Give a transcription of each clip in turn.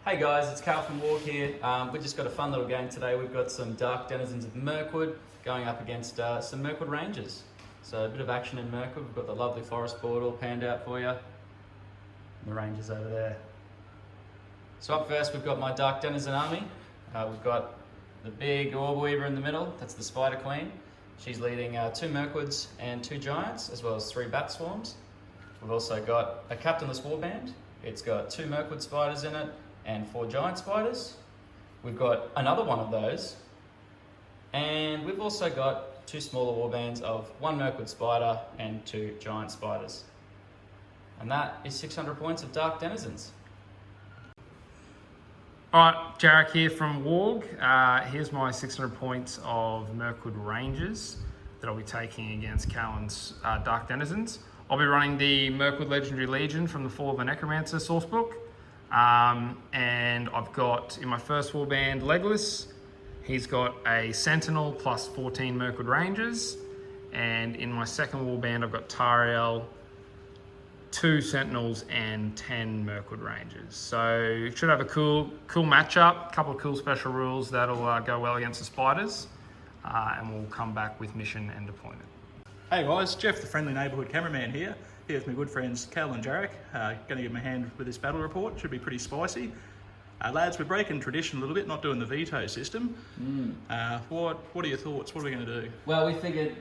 Hey guys, it's Cal from W.A.R.G here. We just got a fun little game today. We've got some Dark Denizens of Mirkwood going up against some Mirkwood Rangers. So a bit of action in Mirkwood. We've got the lovely forest board all panned out for you. And the Rangers over there. So up first we've got my Dark Denizen army. We've got the big Orb Weaver in the middle, that's the Spider Queen. She's leading 2 Mirkwoods and 2 Giants, as well as 3 Bat Swarms. We've also got a Captainless Warband. It's got 2 Mirkwood Spiders in it and 4 Giant Spiders. We've got another one of those. And we've also got 2 smaller warbands of 1 Mirkwood Spider and 2 Giant Spiders. And that is 600 points of Dark Denizens. Alright, Jarek here from W.A.R.G. Here's my 600 points of Mirkwood Rangers that I'll be taking against Callan's Dark Denizens. I'll be running the Mirkwood Legendary Legion from the Fall of the Necromancer sourcebook. And I've got, in my first warband, Legolas. He's got a Sentinel plus 14 Mirkwood Rangers. And in my second warband, I've got Tariel, 2 Sentinels and 10 Mirkwood Rangers. So should have a cool matchup, a couple of cool special rules that'll go well against the Spiders. And we'll come back with mission and deployment. Hey guys, Jeff the friendly neighbourhood cameraman here with my good friends Cal and Jarek. Going to give them a hand with this battle report, should be pretty spicy. Lads, we're breaking tradition a little bit, not doing the veto system. What are your thoughts? What are we going to do? Well, we figured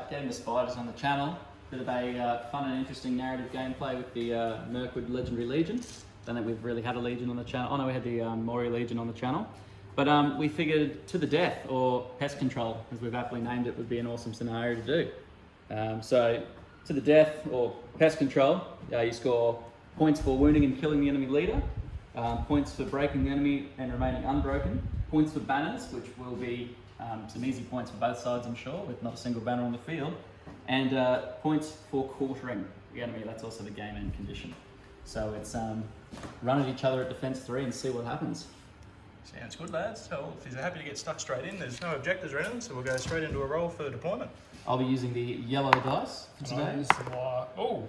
getting the Spiders on the channel, bit of a fun and interesting narrative gameplay with the Mirkwood Legendary Legion. Don't think we've really had a Legion on the channel. Oh no, we had the Mori Legion on the channel. But we figured to the death, or pest control, as we've aptly named it, would be an awesome scenario to do. So, to the death, or pest control, you score points for wounding and killing the enemy leader, points for breaking the enemy and remaining unbroken, points for banners, which will be some easy points for both sides, I'm sure, with not a single banner on the field, and points for quartering the enemy. That's also the game end condition. So it's run at each other at defense 3 and see what happens. Sounds good, lads. So if you're happy to get stuck straight in, there's no objectives or anything, so we'll go straight into a roll for deployment. I'll be using the yellow dice for today. Is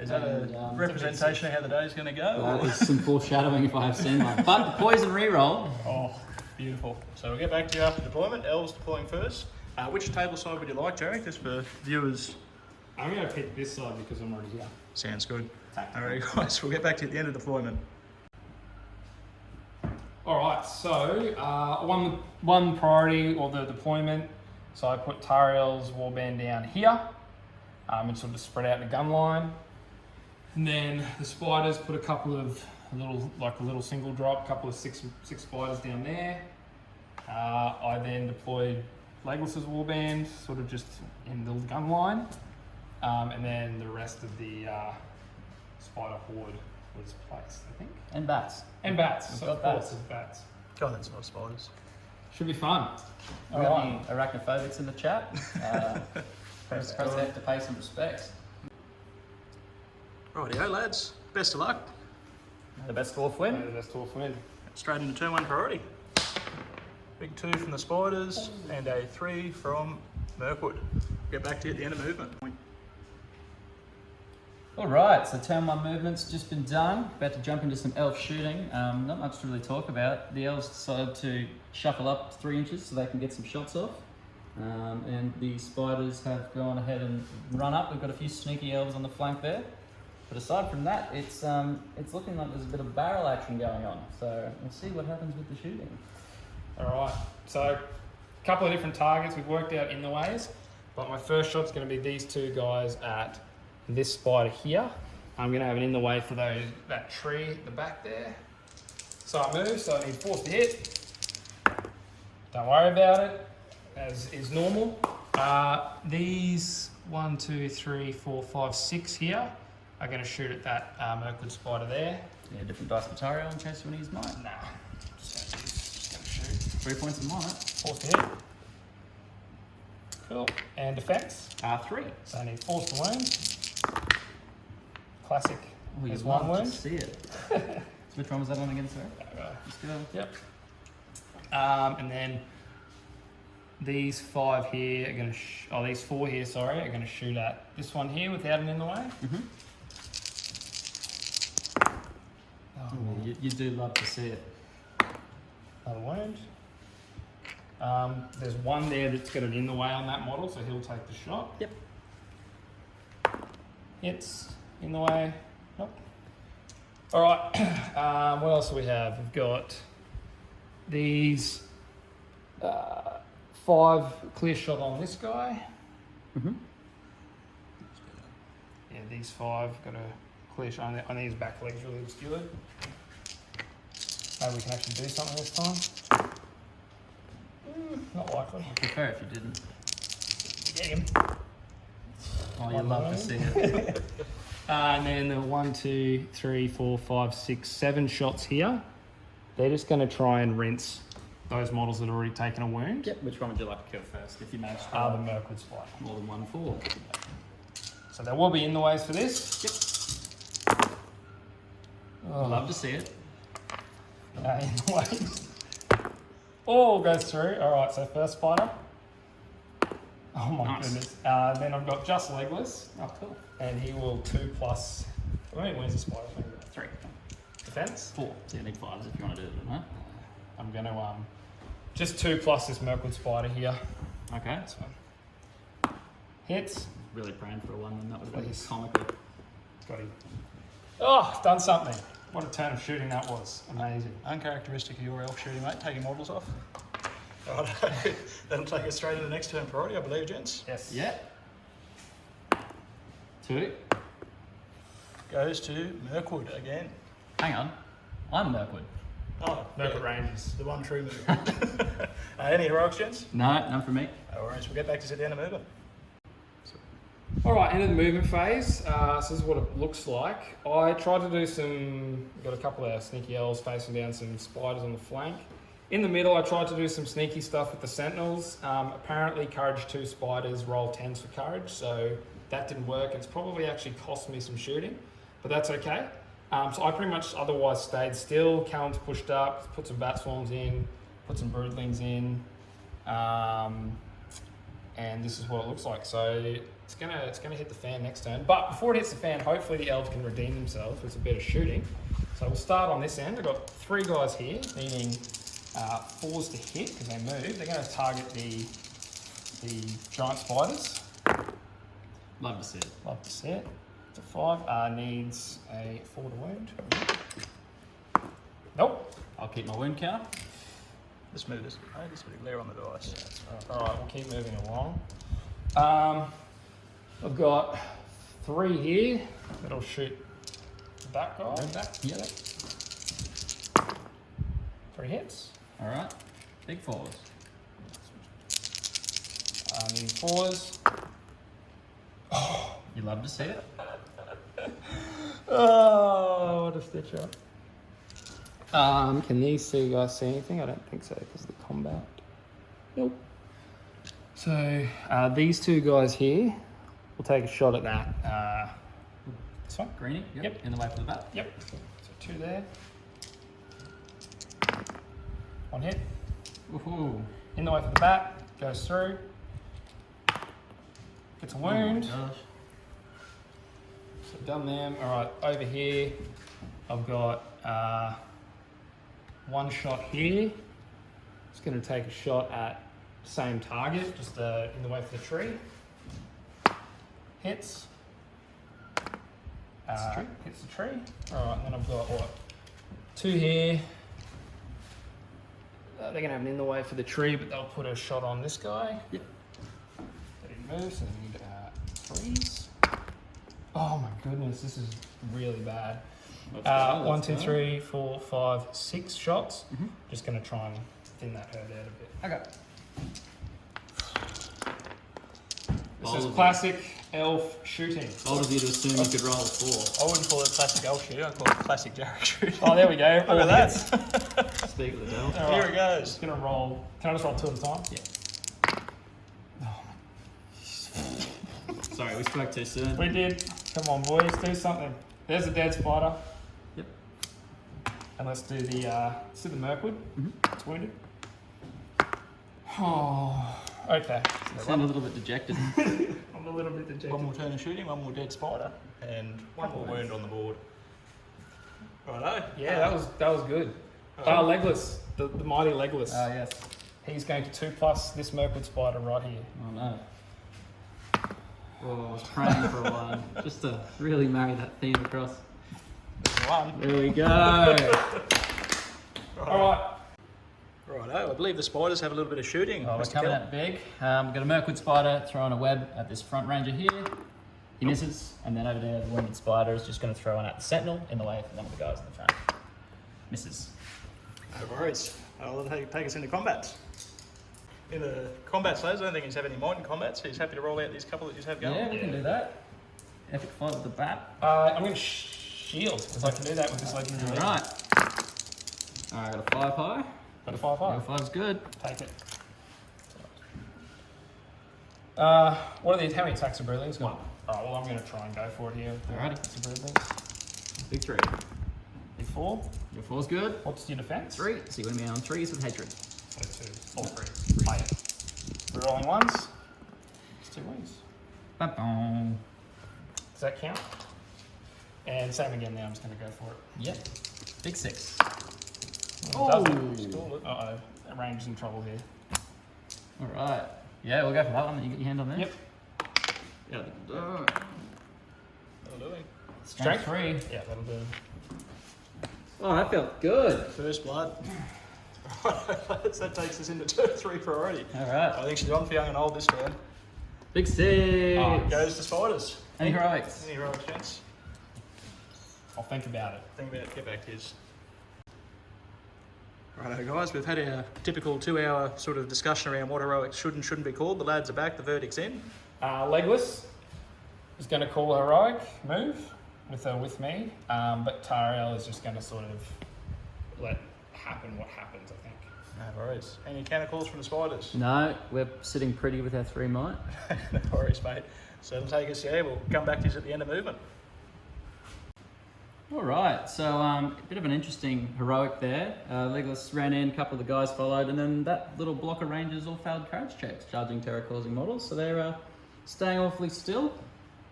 that a representation of how the day's going to go? There's some foreshadowing if I have seen one. But the poison reroll. Oh, beautiful. So we'll get back to you after deployment. Elves deploying first. Which table side would you like, Jarek, just for viewers? I'm going to pick this side because I'm already here. Sounds good. Alright guys, we'll get back to you at the end of deployment. Alright, so one priority, or the deployment. So I put Tariel's warband down here, and sort of spread out in a gun line. And then the Spiders put a couple of a little single drop, a couple of six Spiders down there. I then deployed Legolas's warband, sort of just in the gun line. And then the rest of the Spider horde was placed, I think. And bats. And bats, We've so got of course bats. there's bats. God, that's not spiders. Should be fun. We got any arachnophobics in the chat? Press F to pay some respects. Rightio, lads. Best of luck. The best dwarf win. The best dwarf win. Straight into turn 1 priority. Big 2 from the Spiders and a 3 from Mirkwood. Get back to you at the end of movement. Alright, so turn 1 movement's just been done. About to jump into some elf shooting. Not much to really talk about. The elves decided to shuffle up 3 inches so they can get some shots off. And the Spiders have gone ahead and run up. We've got a few sneaky elves on the flank there. But aside from that, it's looking like there's a bit of barrel action going on. So we'll see what happens with the shooting. Alright, so a couple of different targets we've worked out in the ways. But my first shot's going to be these 2 guys at this spider here. I'm going to have it in the way for that tree at the back there. So I move, so I need force to hit. Don't worry about it, as is normal. These 1, 2, 3, 4, 5, 6 here are going to shoot at that Mirkwood spider there. Yeah, different dice material in case you want to use mine. Nah, just going to shoot. 3 points in mine. Force to hit. Cool. And defense. 3. So I need force to wound. Classic. Oh, There's you 1 love to wound. see it. So which one was that on again, sir? Let's go. Yep. And then these 5 here are going to, these 4 here, sorry, are going to shoot at this one here without it in the way. You do love to see it. Another wound. There's one there that's got an in the way on that model, so he'll take the shot. Yep. Hits in the way. Nope. All right. What else do we have? We've got these 5 clear shot on this guy. Mm-hmm. Yeah, these 5 got a clear shot on his back legs really obscured. Maybe we can actually do something this time. Not likely. I'd prefer if you didn't. Get him. Oh, you'd love to see it. And then the 1, 2, 3, 4, 5, 6, 7 shots here. They're just going to try and rinse those models that have already taken a wound. Yep. Which one would you like to kill first? If you manage to The Mirkwood spider. more than 1 4. So there will be in the ways for this. Yep. Oh. Love to see it. In the ways. All goes through. All right, so first spider. Oh my Nice. goodness. Then I've got just legless. Oh, cool. And he will 2+. How many wounds a spider? 3. Defense? 4. So you need 5s if you want to do it, huh? I'm going to just 2+ this Mirkwood spider here. Okay. That's fine. Hits. Really praying for a 1 then. That would have been Please. comical. Got him. Oh, done something. What a turn of shooting that was. Amazing. Uncharacteristic of your elf shooting, mate, taking models off. Right, that'll take us straight into the next turn priority, I believe, gents. Yes. Yeah. 2. Goes to Mirkwood again. Hang on. I'm Mirkwood. Oh, Mirkwood Rangers. the one true move. Any heroics, gents? No, none for me. No worries, we'll get back to sit down and move it. All right, end of the movement phase. So this is what it looks like. I tried to do got a couple of sneaky elves facing down some spiders on the flank. In the middle, I tried to do some sneaky stuff with the sentinels. Apparently, courage 2 spiders roll 10s for courage, so that didn't work. It's probably actually cost me some shooting, but that's okay. So I pretty much otherwise stayed still. Callum's pushed up, put some bat swarms in, put some broodlings in, and this is what it looks like. So it's gonna hit the fan next turn. But before it hits the fan, hopefully the elves can redeem themselves with a bit of shooting. So we'll start on this end. I've got 3 guys here needing 4s to hit because they move. They're going to target the giant spiders. Love to see it. Love to see it. It's a 5. Needs a 4 to wound. Nope. I'll keep my wound counter. Let's move this. Hey, this bit of glare on the dice. All right, we'll keep moving along. I've got 3 here that'll shoot that guy. Yep. 3 hits. All right. Big 4s. Needing 4s. You love to see it. Oh, what a stitch up. Can these 2 guys see anything? I don't think so because of the combat. Nope. So these 2 guys here will take a shot at that. This one? Greenie. Yep. In the way for the bat. Yep. So 2 there. 1 hit. Woohoo. In the way for the bat. Goes through. Gets a wound. Oh my gosh. So done them. All right, over here, I've got 1 shot here. It's going to take a shot at the same target, just in the way for the tree. Hits. Hits the tree. All right, and then I've got 2 here. They're going to have an in the way for the tree, but they'll put a shot on this guy. Yep. That didn't move, so they need 3s. Oh my goodness, this is really bad. 1, 2, 3, 4, 5, 6 shots. Mm-hmm. Just going to try and thin that herd out a bit. Okay. This is classic elf shooting. Bold of you to assume you could roll a 4. I wouldn't call it classic elf shooting, I'd call it classic Jarek shooting. Oh, there we go. Look at that. Speak of the devil. All Here right. it goes. Just going to roll. Can I just roll 2 at a time? Yeah. Sorry, we spoke too soon. We did. Come on, boys, do something. There's a dead spider. Yep. And let's do the Mirkwood. Mm-hmm. It's wounded. Oh, okay. You sound a little bit dejected. I'm a little bit dejected. 1 more turn of shooting, 1 more dead spider, and 1 more wound on the board. Righto. Yeah, that was good. Legless. The mighty Legless. Oh, yes. He's going to 2+ this Mirkwood spider right here. Oh, no. Oh, I was praying for a one, just to really marry that theme across. One. There we go. Alright. Righto, I believe the spiders have a little bit of shooting. Oh, we're Mr. coming Kell. out big. We've got a Mirkwood spider throwing a web at this front ranger here. He misses, and then over there, the wounded spider is just going to throw one at the sentinel in the way for one of the guys in the front. Misses. No worries. I'll take us into combat. In the combat lads, I don't think he's have any mind in combat, so he's happy to roll out these couple that you have going. Yeah, we can do that. Epic fight with the bat. I'm going to shield, because I can do that with this legendary. Alright. Alright, got a 5 high. Got a 5/5. Yeah, 5's good. Take it. What are these? How many attacks are Broodlings? One. Alright, well I'm going to try and go for it here. Alrighty. It's a Broodlings. Big 3. Big 4. Your 4's good. What's your defense? 3. So you want to be on 3s with hatred. So 2. Or 3. Play it. We're rolling ones. It's 2 wings. Ba-boom. Does that count? And same again now, I'm just going to go for it. Yep. Big 6. Oh! Uh-oh. That range is in trouble here. Alright. Yeah, we'll go for that one. You get your hand on there? Yep. Yeah. That'll do him. Strength 3. Yeah, that'll do. Oh, that felt good. First blood. That takes us into turn 3 priority. Alright. I think she's on for young and old this turn. Big 6. Goes to spiders. Any heroics? Any heroic chance? I'll think about it. Think about it, get back to his. Righto guys, we've had our typical 2-hour sort of discussion around what heroics should and shouldn't be called. The lads are back, the verdict's in. Legless is going to call a heroic move with me, but Tariel is just going to sort of let happen what happens, I think. No worries. Any counter calls from the spiders? No, we're sitting pretty with our 3 might. No worries, mate. So it'll take us, we'll come back to you at the end of movement. Alright, so a bit of an interesting heroic there. Legless ran in, a couple of the guys followed, and then that little block of rangers all failed courage checks, charging terror-causing models, so they're staying awfully still.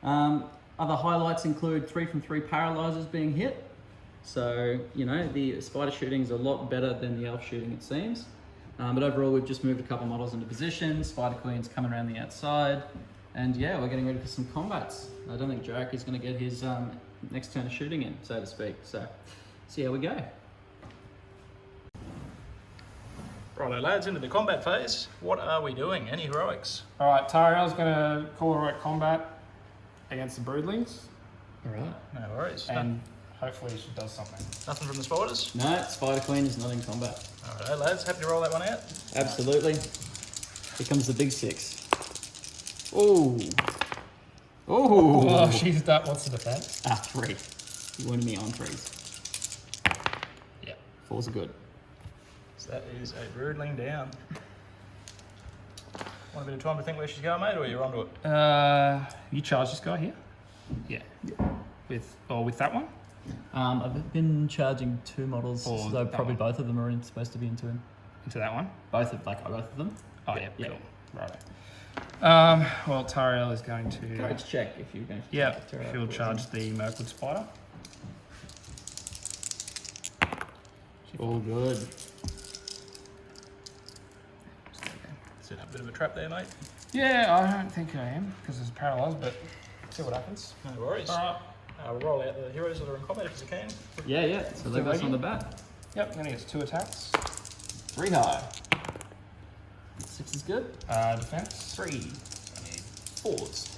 Other highlights include 3 from 3 paralyzers being hit. So, you know, the spider shooting is a lot better than the elf shooting, it seems. But overall, we've just moved a couple models into position. Spider Queen's coming around the outside. And yeah, we're getting ready for some combats. I don't think Jarek is going to get his next turn of shooting in, so to speak. So, see how we go. Righto lads, into the combat phase. What are we doing? Any heroics? Alright, Tariel's going to call heroic combat against the Broodlings, Alright. No worries. and hopefully she does something. Nothing from the spiders? No, Spider Queen is not in combat. Righto lads, happy to roll that one out? Absolutely. Here comes the big 6. Ooh. Ooh. Oh, she's done. What's the defense? 3. You wanted me on 3s. Yeah. 4s are good. So that is a broodling down. Want a bit of time to think where she's going, mate, or you're onto it? You charge this guy here? Yeah. With that one? I've been charging 2 models, Or so that probably one. both of them are supposed to be into him. Into that one? Both of them. Oh yeah, Yeah. cool. Righto. Well, Tariel is going to. Courage check if you're going to. Yeah, Terror she'll causing. charge the Mirkwood spider. All good. Set up a bit of a trap there, mate. Yeah, I don't think I am because it's paralysed, but see what happens. No worries. Alright. We'll roll out the heroes that are in combat if you can. Yeah. So Lego's on the bat. Yep, then he gets 2 attacks. 3 high. 6 is good. Defense. 3. I need 4s.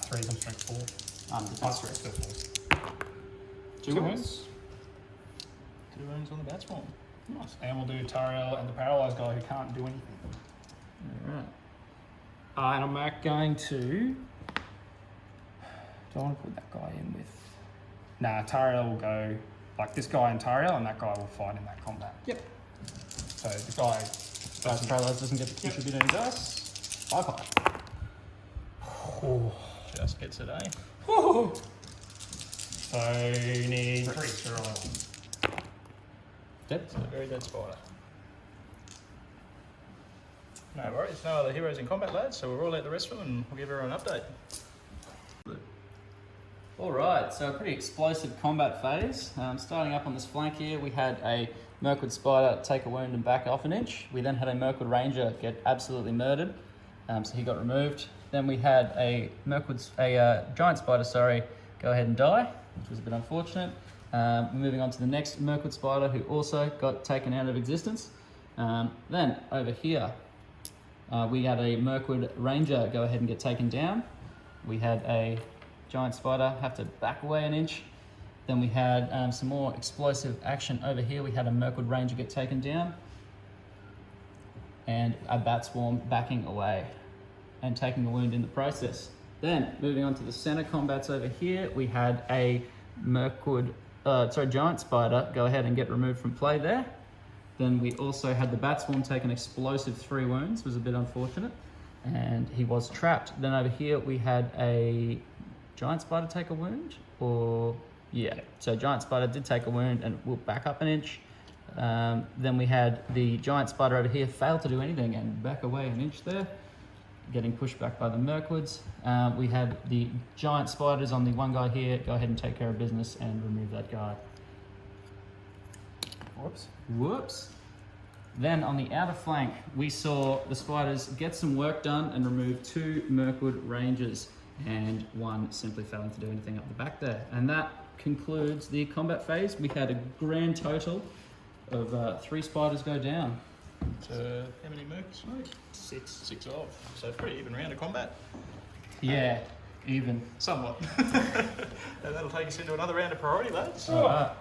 3 is on strength 4. Defense 3. Still 4s. 2 wounds. 2 wounds on the bat swarm. Nice. And we'll do Tariel and the paralysed guy who can't do anything. Alright. And I'm back going to. Do I want to put that guy in with? Nah, Tariel will go like this guy and Tariel, and that guy will fight in that combat. Yep. So the guy. Paralyzed doesn't get to contribute any dice. 5 high. Oh. Just gets it, eh? Woo. So you need 3 to roll one. Dead. So very dead spider. No worries, no other heroes in combat, lads, so we'll roll out the rest of them and we'll give everyone an update. Alright, so a pretty explosive combat phase. Starting up on this flank here, we had a Mirkwood Spider take a wound and back off an inch. We then had a Mirkwood Ranger get absolutely murdered, so he got removed. Then we had a Giant Spider, go ahead and die, which was a bit unfortunate. Moving on to the next Mirkwood Spider, who also got taken out of existence. Then over here, we had a Mirkwood Ranger go ahead and get taken down. We had a Giant Spider have to back away an inch. Then we had some more explosive action over here. We had a Mirkwood Ranger get taken down. And a Bat Swarm backing away and taking a wound in the process. Then, moving on to the center combats over here, we had a Giant Spider go ahead and get removed from play there. Then we also had the Bat Swarm take an explosive 3 wounds, was a bit unfortunate, and he was trapped. Then over here we had a Giant Spider take a wound, so Giant Spider did take a wound and will back up an inch. Then we had the Giant Spider over here fail to do anything and back away an inch there, getting pushed back by the Mirkwoods. We had the Giant Spiders on the one guy here go ahead and take care of business and remove that guy. Whoops. Then on the outer flank, we saw the Spiders get some work done and remove 2 Mirkwood Rangers and 1 simply failing to do anything up the back there. And that concludes the combat phase. We had a grand total of 3 Spiders go down. So how many Mercs, mate? 6. 6 of. So pretty even round of combat. Yeah, even. Somewhat. And that'll take us into another round of priority, lads. Alright.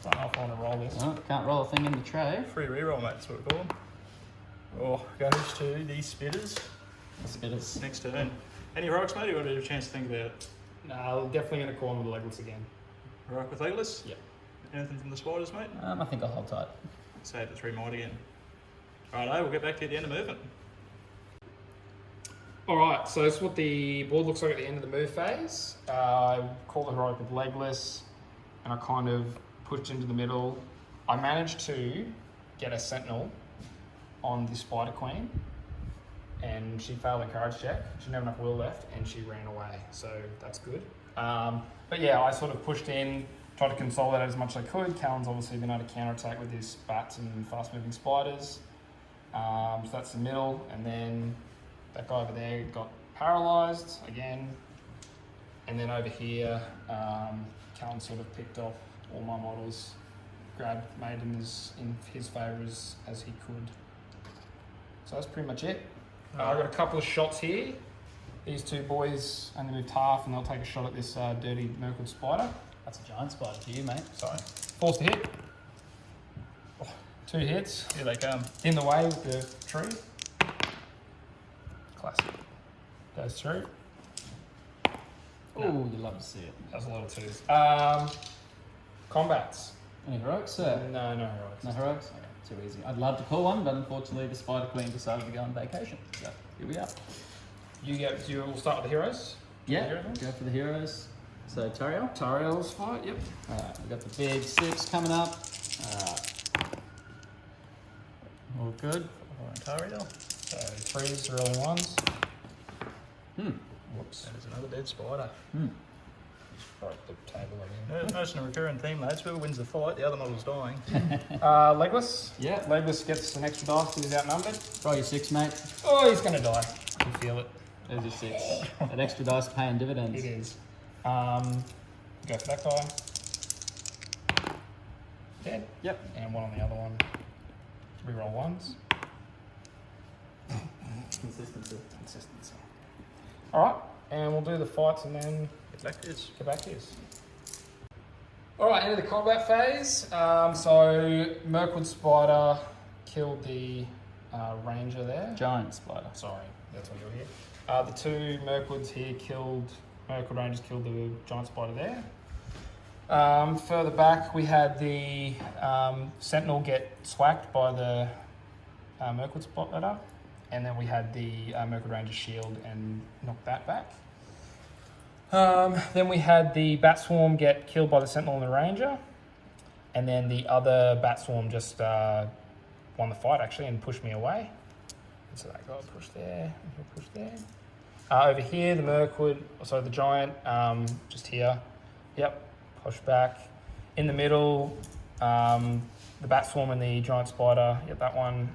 I don't know if I want to roll this. Well, can't roll a thing in the tray. Free reroll, mate, that's what we call them. Oh, goes to the Spitters. Spitters. Next turn. Any heroics, mate? You got a chance to think about it? No, I'm definitely going to call him the Legless again. Heroic with Legless? Yep. Anything from the Spiders, mate? I think I'll hold tight. Save the 3 might again. Righto, we'll get back to you at the end of movement. Alright, so this is what the board looks like at the end of the move phase. I called the Heroic with Legless, and I kind of pushed into the middle. I managed to get a Sentinel on the Spider Queen, and she failed a courage check. She didn't have enough will left, and she ran away, so that's good. But yeah, I sort of pushed in, tried to consolidate as much as I could. Callan's obviously been able to counterattack with his bats and fast-moving spiders. So that's the middle, and then that guy over there got paralysed again. And then over here, Callan sort of picked off all my models, made them in his favour as he could. So that's pretty much it. I've got a couple of shots here. These 2 boys only moved half, and they'll take a shot at this dirty Mirkwood Spider. That's a Giant Spider for you, mate. Sorry. Forced to hit. 2 hits. Here they come. In the way with the tree. Classic. Goes through. Oh, you love to see it. That was a lot of 2s. Combats. Any heroics, sir? No heroics. No heroics? Okay, too easy. I'd love to call one, but unfortunately the Spider Queen decided to go on vacation. So here we are. We'll start with the heroes. Yeah, go for the heroes. So Tariel? Tariel's fight, yep. Alright, we've got the big 6 coming up. All good. Tariel. So 3s are early ones. Whoops. That is another dead spider. Right, the table again. Noticing a recurring theme, lads. Whoever wins the fight, the other model's dying. Legless. Yeah. Legless gets an extra dice because he's outnumbered. Roll your 6, mate. Oh, he's going to die. I can feel it. There's your 6. That extra dice paying dividends. It is. Go for that guy. Dead. Yep. And 1 on the other one. Reroll 1s. Consistency. Alright, and we'll do the fights and then Get back to this. get back to this. Alright, into the combat phase. So Mirkwood Spider killed the Ranger there. Giant Spider. Sorry, that's what you're here. The 2 Mirkwoods here Mirkwood Rangers killed the Giant Spider there. Further back, we had the Sentinel get swacked by the Mirkwood Spider, and then we had the Mirkwood Ranger shield and knock that back. Then we had the Bat Swarm get killed by the Sentinel and the Ranger, and then the other Bat Swarm just won the fight actually and pushed me away. And so that guy pushed there, and he'll push there. Over here, the Giant, just here. Yep, push back. In the middle, the bat swarm and the giant spider, that one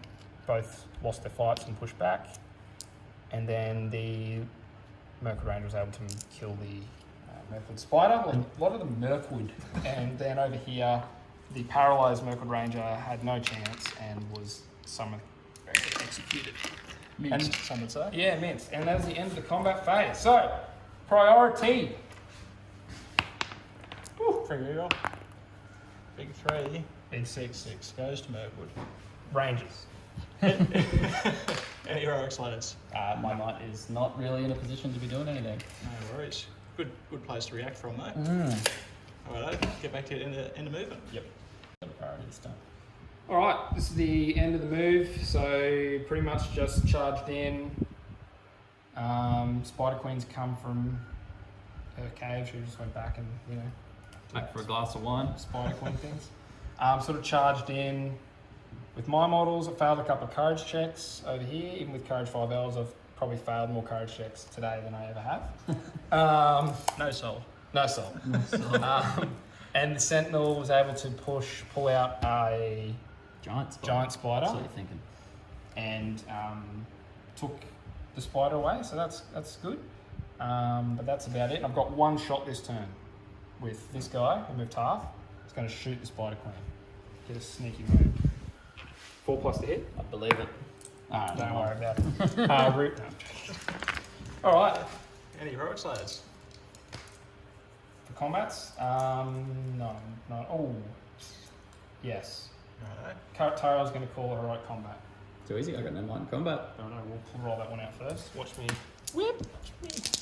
both lost their fights and pushed back. And then the Mirkwood Ranger was able to kill the Mirkwood spider, well, a lot of them Mirkwood. And then over here, the paralysed Mirkwood Ranger had no chance and was summoned, executed. Minced, some would say. Yeah, minced. And that was the end of the combat phase. So, priority. Woo, free reroll. Big 3. Big 6. 6 goes to Mirkwood. Rangers. Any heroics, lads? My knight is not really in a position to be doing anything. No worries. Good place to react from, though. Alright, get back to the end of movement. Yep. Got a priority this time. All right, this is the end of the move. So pretty much just charged in. Spider Queen's come from her cave. She just went back and, Back for a glass of wine. Spider Queen things. Sort of charged in with my models. I failed a couple of courage checks over here. Even with courage 5Ls, I've probably failed more courage checks today than I ever have. No soul. No soul. And the Sentinel was able to pull out a Giant spider. giant spider That's what you're thinking. and took the spider away. So that's good. But that's about it. And I've got one shot this turn with this guy who moved half. He's going to shoot the Spider Queen. Get a sneaky move. 4+ to hit. I believe it. Don't worry about it. Root. No. All right. Any heroics, lads? For combats, no. Oh, yes. Righto. Tara's going to call a heroic combat. Too easy. I got no might in combat. No, we'll roll that one out first. Watch me. Whip.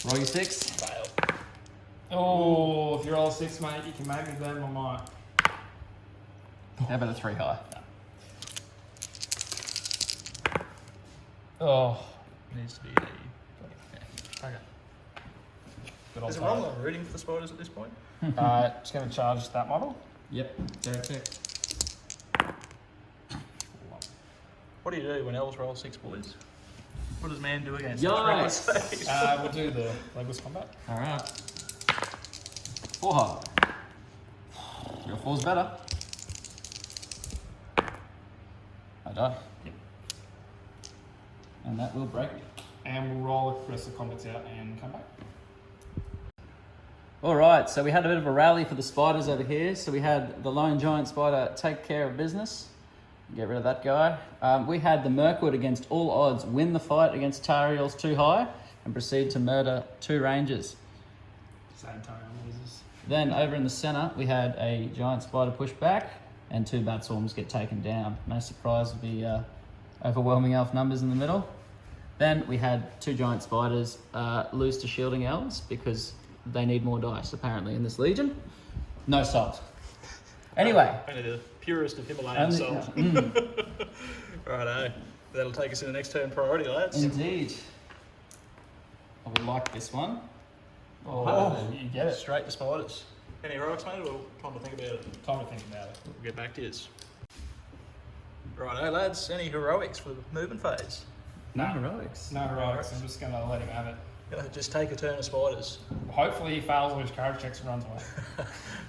Roll your 6. Fail. Oh, if you roll a 6, mate, you can make me burn my might. How about a 3 high? Oh. Needs to be a... Okay. Good old Is it wrong I'm rooting for the spiders at this point? Just going to charge that model. Yep. Jarek check. What do you do when elves roll 6 boys? What does man do against Yikes. We'll do the legless combat. All right. 4 high. Your 4's better. I die. Yep. And that will break me. And we'll roll the rest of the combats out and come back. All right, so we had a bit of a rally for the spiders over here. So we had the lone giant spider take care of business. Get rid of that guy. We had the Mirkwood against all odds win the fight against Tariel's 2 high and proceed to murder 2 rangers. Same Tariel loses. Then over in the centre, we had a giant spider push back and 2 bat swarms get taken down. No surprise with the overwhelming elf numbers in the middle. Then we had 2 giant spiders lose to shielding elves because they need more dice apparently in this legion. No salt. Anyway. Only the purest of Himalayan salt. Righto. That'll take us in the next turn priority, lads. Indeed. I would like this one. Oh, you get it. Straight to spiders. Any heroics, mate? Or time to think about it? Time to think about it. We'll get back to yours. Righto, lads. Any heroics for the movement phase? No heroics. No heroics. I'm just going to let him have it. Just take a turn of spiders. Hopefully he fails all his courage checks and runs away.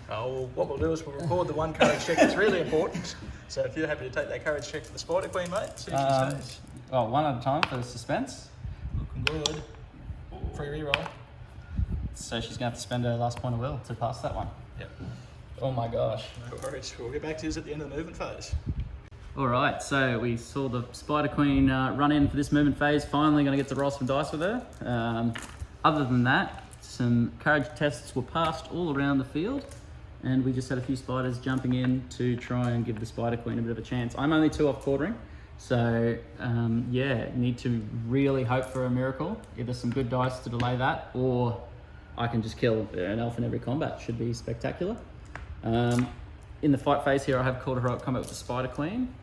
Well, what we'll do is we'll record the one courage check that's really important. So if you're happy to take that courage check for the Spider Queen, mate, see if she stays. Well, one at a time for the suspense. Looking good. Free reroll. So she's going to have to spend her last point of will to pass that one. Yep. Oh my gosh. No worries. We'll get back to this at the end of the movement phase. All right, so we saw the Spider Queen run in for this movement phase. Finally going to get to roll some dice with her. Other than that, some courage tests were passed all around the field. And we just had a few spiders jumping in to try and give the Spider Queen a bit of a chance. I'm only 2 off quartering. So, yeah, need to really hope for a miracle. Either some good dice to delay that, or I can just kill an elf in every combat. Should be spectacular. In the fight phase here, I have called a heroic combat with the Spider Queen.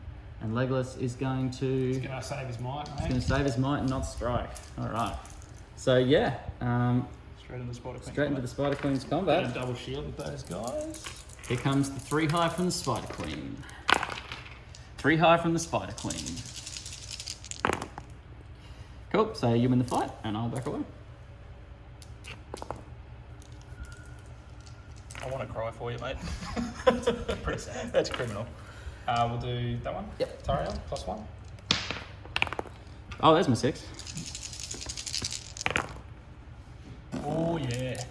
And Legolas is going to... He's going to save his might, mate. He's going to save his might and not strike. All right. So, yeah. Straight into the Spider Queen. Straight into the Spider Queen's combat. Double shield with those guys. Here comes the 3 high from the Spider Queen. 3 high from the Spider Queen. Cool, so you win the fight, and I'll back away. I want to cry for you, mate. Pretty sad. That's criminal. We'll do that one. Yep. Tariel, +1. Oh, there's my 6. Oh, yeah.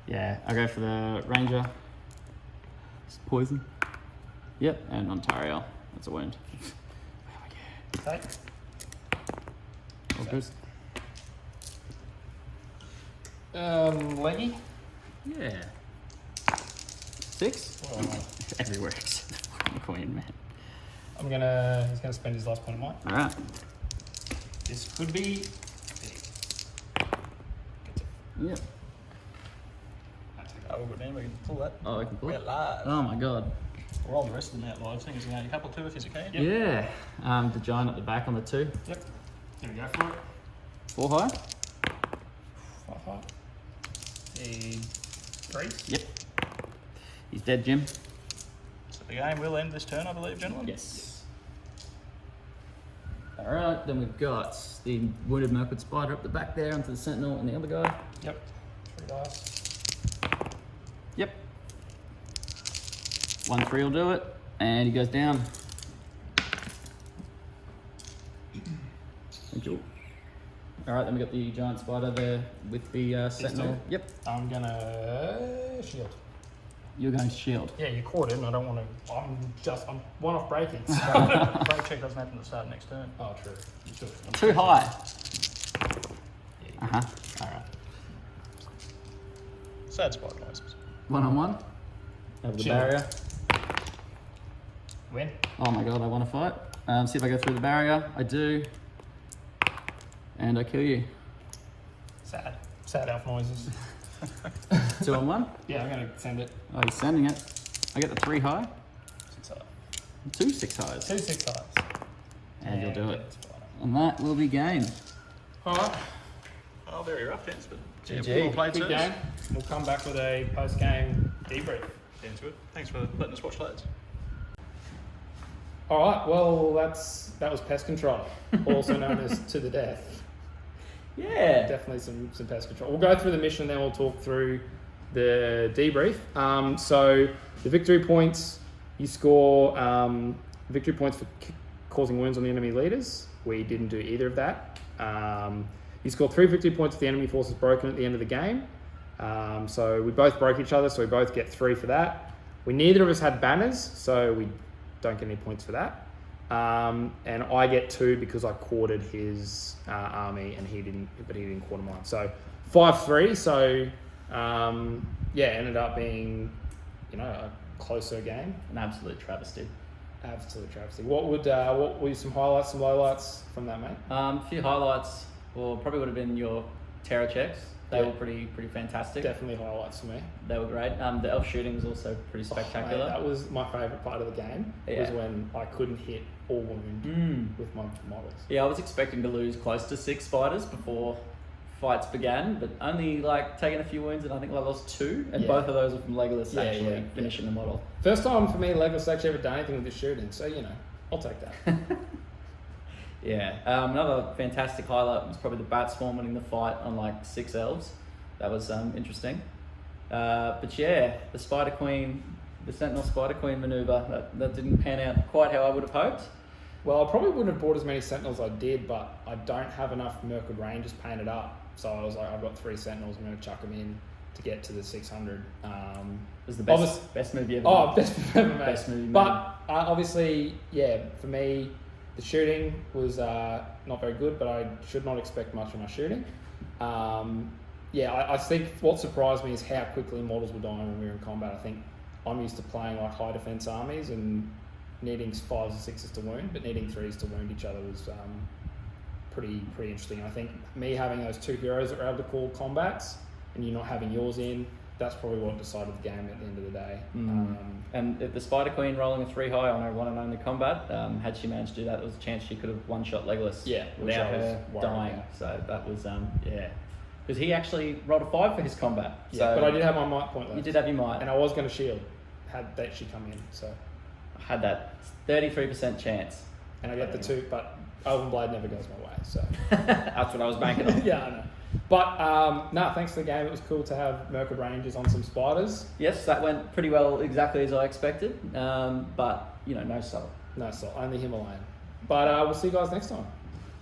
Yeah, I go for the Ranger. It's poison. Yep, and Ontario. That's a wound. Okay. All good. Leggy. Yeah. 6? Well, Everywhere except the fucking queen, man. he's gonna spend his last point of mine. Alright. This could be Yep. Oh, we're good now. We can pull that. Oh, I can pull We're it. live. Oh my god. We'll roll the rest of them out live. Things are a couple too if you can. Yeah. The giant at the back on the 2. Yep. Here we go for it. 4 high? 5 high. 3. Yep. He's dead, Jim. So the game will end this turn, I believe, gentlemen. Yes. Alright, then we've got the wounded Mirkwood spider up the back there onto the sentinel and the other guy. Yep. 3 dice. Yep. 1-3 will do it. And he goes down. Thank you. Alright, then we got the giant spider there with the sentinel. two? Yep. I'm gonna shield. You're going to shield. Yeah, you caught it, and I don't want to. I'm one off breaking. So. Break check doesn't happen to start next turn. Oh, true. You took it. Too high. Yeah, Alright. Sad spot noises. 1-on-1. Over the Shield. barrier. Win. Oh my god, I want to fight. See if I go through the barrier. I do. And I kill you. Sad. Sad elf noises. 2-on-1. Yeah, I'm gonna send it. Oh, he's sending it. I get the 3 high. 6 high. 2 6 highs. 2 6 highs. And you'll do it. it's fine. And that will be game. Alright. Oh, very rough, gents, but GG. well played, Good sirs. game. We'll come back with a post-game debrief. Sounds good. Thanks for letting us watch, lads. Alright, well that was pest control. Also known as to the death. Yeah. Definitely some pest control. We'll go through the mission, then we'll talk through the debrief. So the victory points, you score victory points for causing wounds on the enemy leaders. We didn't do either of that. You score 3 victory points if the enemy force is broken at the end of the game. So we both broke each other, so we both get 3 for that. Neither of us had banners, so we don't get any points for that. And I get 2 because I quartered his army, and he didn't quarter mine. So 5-3. So ended up being a closer game. An absolute travesty. Absolute travesty. What were some highlights, some lowlights from that, mate? A few highlights. Well, probably would have been your terror checks. They Yeah. were pretty fantastic. Definitely highlights for me. They were great. The elf shooting was also pretty spectacular. Mate, that was my favourite part of the game. Yeah. Was when I couldn't hit all wound with my models. Yeah, I was expecting to lose close to 6 spiders before fights began, but only taking a few wounds, and I think I lost 2, and Yeah. both of those were from Legolas actually yeah. finishing the model. First time for me, Legolas actually ever done anything with the shooting, so I'll take that. Yeah. Another fantastic highlight was probably the bat swarm winning the fight on 6 elves. That was interesting. But yeah, the Spider Queen, the Sentinel Spider Queen maneuver, that didn't pan out quite how I would have hoped. Well, I probably wouldn't have brought as many Sentinels as I did, but I don't have enough Mirkwood Rangers painted up. So I was like, I've got 3 Sentinels, I'm going to chuck them in to get to the 600. It was the best move you ever Oh, made. best move ever made. Best move you made. But obviously, yeah, for me, the shooting was not very good, but I should not expect much from my shooting. I think what surprised me is how quickly models were dying when we were in combat. I think I'm used to playing high defense armies and needing 5s or 6s to wound, but needing 3s to wound each other was pretty interesting. I think me having those 2 heroes that were able to call combats and you not having yours in, that's probably what decided the game at the end of the day. And the Spider Queen rolling a 3 high on her one and only combat, had she managed to do that, there was a chance she could have one-shot Legolas without her dying. So that was, because he actually rolled a 5 for his combat. Yeah, so but I did have my might point left. You did have your might. And I was going to shield, had that she come in, so. I had that 33% chance. And I get the 2, but Elven Blade never goes my way, so. That's what I was banking on. Yeah, I know. But no, thanks for the game. It was cool to have Mirkwood Rangers on some spiders. Yes, that went pretty well, exactly as I expected. But no salt. No salt, only Himalayan. But we'll see you guys next time.